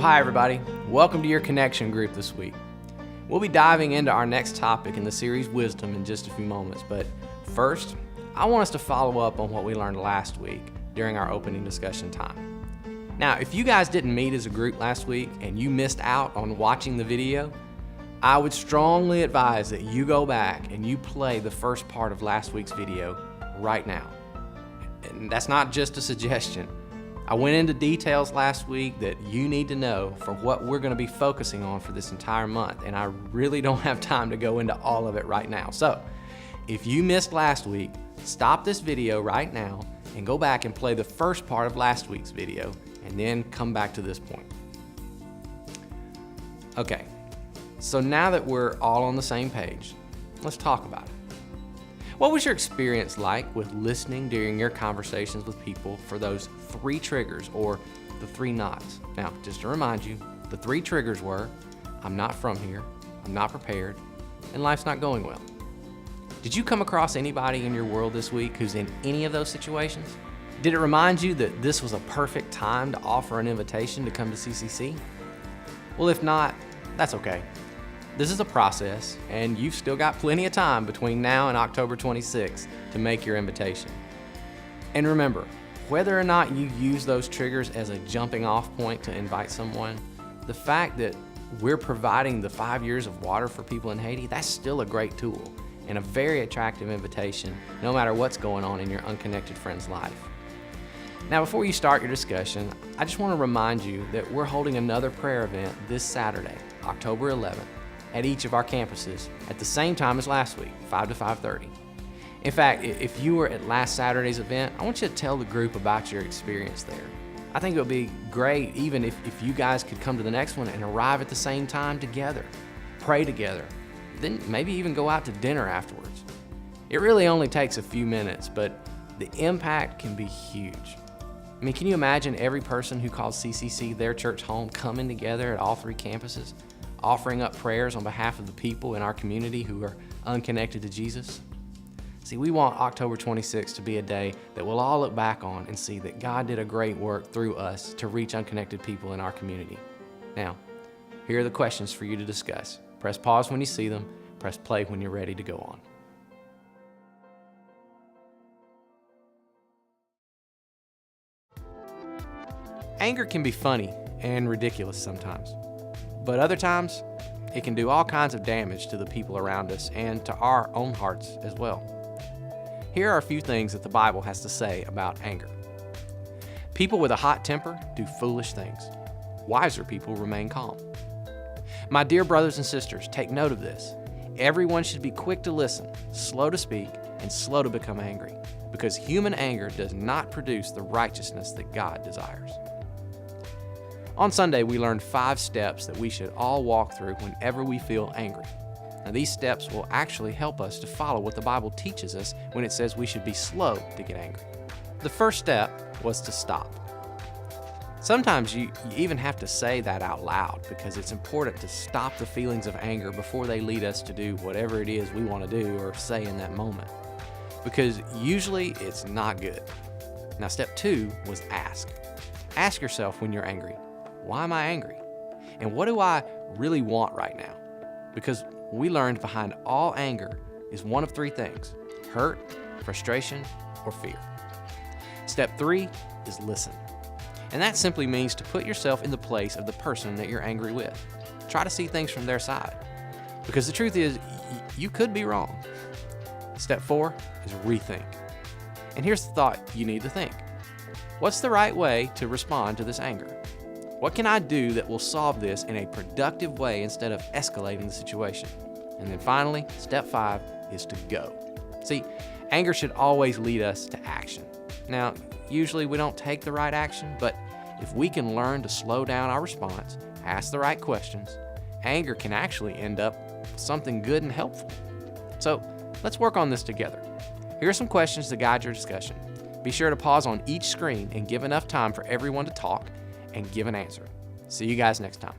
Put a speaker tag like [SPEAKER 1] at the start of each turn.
[SPEAKER 1] Hi everybody. Welcome to your Connection Group this week. We'll be diving into our next topic in the series wisDumb in just a few moments, but first, I want us to follow up on what we learned last week during our opening discussion time. Now, if you guys didn't meet as a group last week and you missed out on watching the video, I would strongly advise that you go back and you play the first part of last week's video right now. And that's not just a suggestion. I went into details last week that you need to know for what we're going to be focusing on for this entire month, and I really don't have time to go into all of it right now. So, if you missed last week, stop this video right now and go back and play the first part of last week's video, and then come back to this point. Okay, so now that we're all on the same page, let's talk about it. What was your experience like with listening during your conversations with people for those 3 triggers, or the 3 nots? Now, just to remind you, the 3 triggers were, I'm not from here, I'm not prepared, and life's not going well. Did you come across anybody in your world this week who's in any of those situations? Did it remind you that this was a perfect time to offer an invitation to come to CCC? Well, if not, that's okay. This is a process, and you've still got plenty of time between now and October 26th to make your invitation. And remember, whether or not you use those triggers as a jumping off point to invite someone, the fact that we're providing the 5 years of water for people in Haiti, that's still a great tool and a very attractive invitation no matter what's going on in your unconnected friend's life. Now, before you start your discussion, I just want to remind you that we're holding another prayer event this Saturday, October 11th, at each of our campuses at the same time as last week, 5 to 5:30. In fact, if you were at last Saturday's event, I want you to tell the group about your experience there. I think it would be great even if you guys could come to the next one and arrive at the same time together, pray together, then maybe even go out to dinner afterwards. It really only takes a few minutes, but the impact can be huge. I mean, can you imagine every person who calls CCC their church home coming together at all 3 campuses, offering up prayers on behalf of the people in our community who are unconnected to Jesus? See, we want October 26th to be a day that we'll all look back on and see that God did a great work through us to reach unconnected people in our community. Now, here are the questions for you to discuss. Press pause when you see them, press play when you're ready to go on. Anger can be funny and ridiculous sometimes, but other times it can do all kinds of damage to the people around us and to our own hearts as well. Here are a few things that the Bible has to say about anger. People with a hot temper do foolish things. Wiser people remain calm. My dear brothers and sisters, take note of this. Everyone should be quick to listen, slow to speak, and slow to become angry, because human anger does not produce the righteousness that God desires. On Sunday, we learned 5 steps that we should all walk through whenever we feel angry. Now, these steps will actually help us to follow what the Bible teaches us when it says we should be slow to get angry. The first step was to stop. Sometimes you even have to say that out loud because it's important to stop the feelings of anger before they lead us to do whatever it is we want to do or say in that moment, because usually it's not good. Now, step 2 was ask. Ask yourself when you're angry, why am I angry? And what do I really want right now? Because we learned behind all anger is one of 3 things: hurt, frustration, or fear. Step 3 is listen. And that simply means to put yourself in the place of the person that you're angry with. Try to see things from their side. Because the truth is, you could be wrong. Step 4 is rethink. And here's the thought you need to think. What's the right way to respond to this anger? What can I do that will solve this in a productive way instead of escalating the situation? And then finally, step 5 is to go. See, anger should always lead us to action. Now, usually we don't take the right action, but if we can learn to slow down our response, ask the right questions, anger can actually end up something good and helpful. So let's work on this together. Here are some questions to guide your discussion. Be sure to pause on each screen and give enough time for everyone to talk and give an answer. See you guys next time.